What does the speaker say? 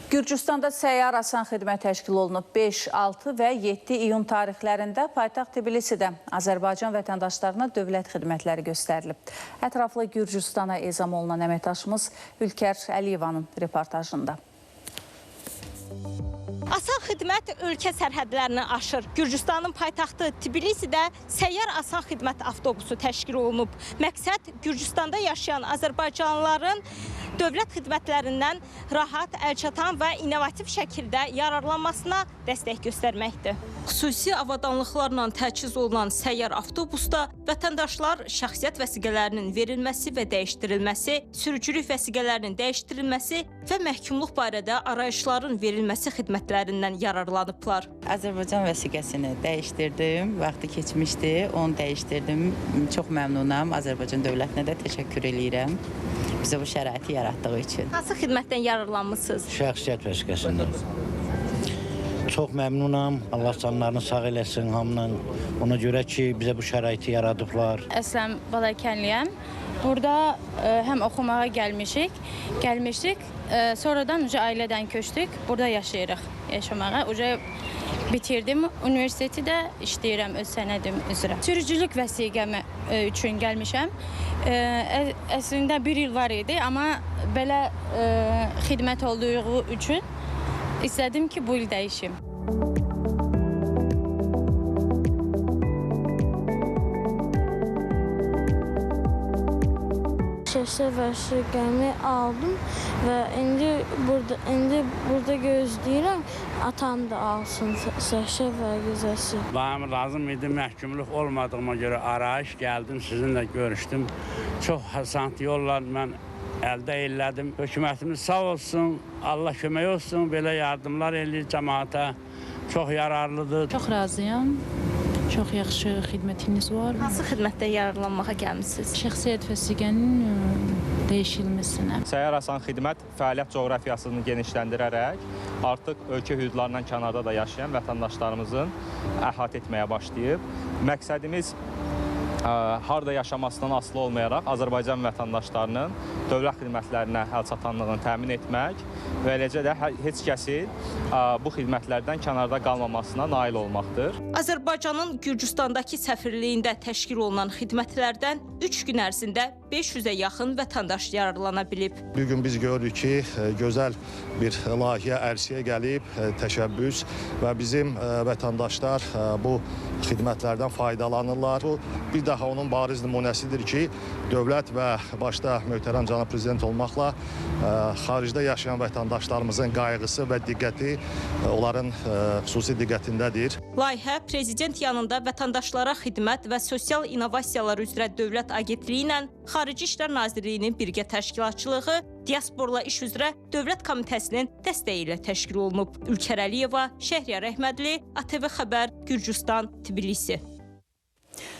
Gürcüstanda səyyar asan xidmət təşkil olunub. 5, 6 və 7 iyun tarixlərində paytaxt Tbilisidə Azərbaycan vətəndaşlarına dövlət xidmətləri göstərilib. Ətraflı Gürcüstana ezam olunan əməkdaşımız Ülkər Əliyevanın reportajında. Asan xidmət ölkə sərhədlərini aşır. Gürcüstanın paytaxtı Tbilisidə səyyar asan xidmət avtobusu təşkil olunub. Məqsəd Gürcüstanda yaşayan azərbaycanlıların dövlət xidmətlərindən rahat, əlçatan və innovativ şəkildə yararlanmasına dəstək göstərməkdir. Xüsusi avadanlıqlarla təchiz olunan səyyar avtobusda vətəndaşlar şəxsiyyət vəsiqələrinin verilməsi və dəyişdirilməsi, sürücülük vəsiqələrinin dəyişdirilməsi və məhkumluq barədə arayışların verilməsi xidmətlərindən yararlanıblar. Azərbaycan vəsiqəsini dəyişdirdim, vaxtı keçmişdi, onu dəyişdirdim. Çox məmnunam, Azərbaycan dövlətinə də təşəkkür edirəm bizə bu şəraiti yaratdığı üçün. Hansı xidmətdən yararlanmısınız? Şəxsiyyət vəsiqəsindən. Çox məmnunam, Allah canlarını sağ eləsin hamının. Ona görə ki, bizə bu şəraiti yaradıblar. Əslən Balakənliyəm. Burada həm oxumağa gəlmişik, sonradan ailədən köçdük, burada yaşamağa. Bitirdim, universitetidə işləyirəm öz sənədim üzrə. Sürücülük vəsiqəmi üçün gəlmişəm. Əslində 1 il var idi, amma belə xidmət olduğu üçün istədim ki, bu il dəyişim. Şəxsiyyət vəsiqəmi aldım və indi burada gözləyirəm, atam da alsın şəxsiyyət vəsiqəsi. Mənim lazım idi, məhkumluq olmadığıma görə arayış gəldim, sizinlə görüşdüm. Çox asan yollar mən əldə elədim. Hökumətimiz sağ olsun, Allah kömək olsun, belə yardımlar eləyir cəmaata. Çox yararlıdır. Çox razıyam. Çox yaxşı xidmətiniz var. Hansı xidmətdə yararlanmağa gəlmişsiniz? Şəxsiyyət vəsiqənin dəyişilməsinə. Səyyar asan xidmət fəaliyyət coğrafiyasını genişləndirərək artıq ölkə hüdudlarından kənarda da yaşayan vətəndaşlarımızın əhatə etməyə başlayıb. Məqsədimiz harda yaşamasından asılı olmayaraq Azərbaycan vətəndaşlarının dövlət xidmətlərinə əlçatanlığını təmin etmək və eləcə də heç kəsin bu xidmətlərdən kənarda qalmamasına nail olmaqdır. Azərbaycanın Gürcüstandakı səfirliyində təşkil olunan xidmətlərdən 3 gün ərzində 500-ə yaxın vətəndaş yararlana bilib. Bugün biz görürük ki, gözəl bir layihə ərsəyə gəlib, təşəbbüs və bizim vətəndaşlar bu xidmətlərdən faydalanırlar. Bu bir daha onun bariz nümunəsidir ki, dövlət və başda möhtərəm cənab prezident olmaqla xaricdə yaşayan vətəndaşlarımızın qayğısı və diqqəti onların xüsusi diqqətindədir. Layihə prezident yanında Vətəndaşlara Xidmət və Sosial İnnovasiyalar üzrə Dövlət Agentliyi ilə Xarici İşlər Nazirliyinin birgə təşkilatçılığı, Diasporla İş üzrə Dövlət Komitəsinin dəstəyi ilə təşkil olunub. Ülkər Əliyeva, Şəhriyar Əhmədli, ATV Xəbər, Gürcüstan, Tbilisi.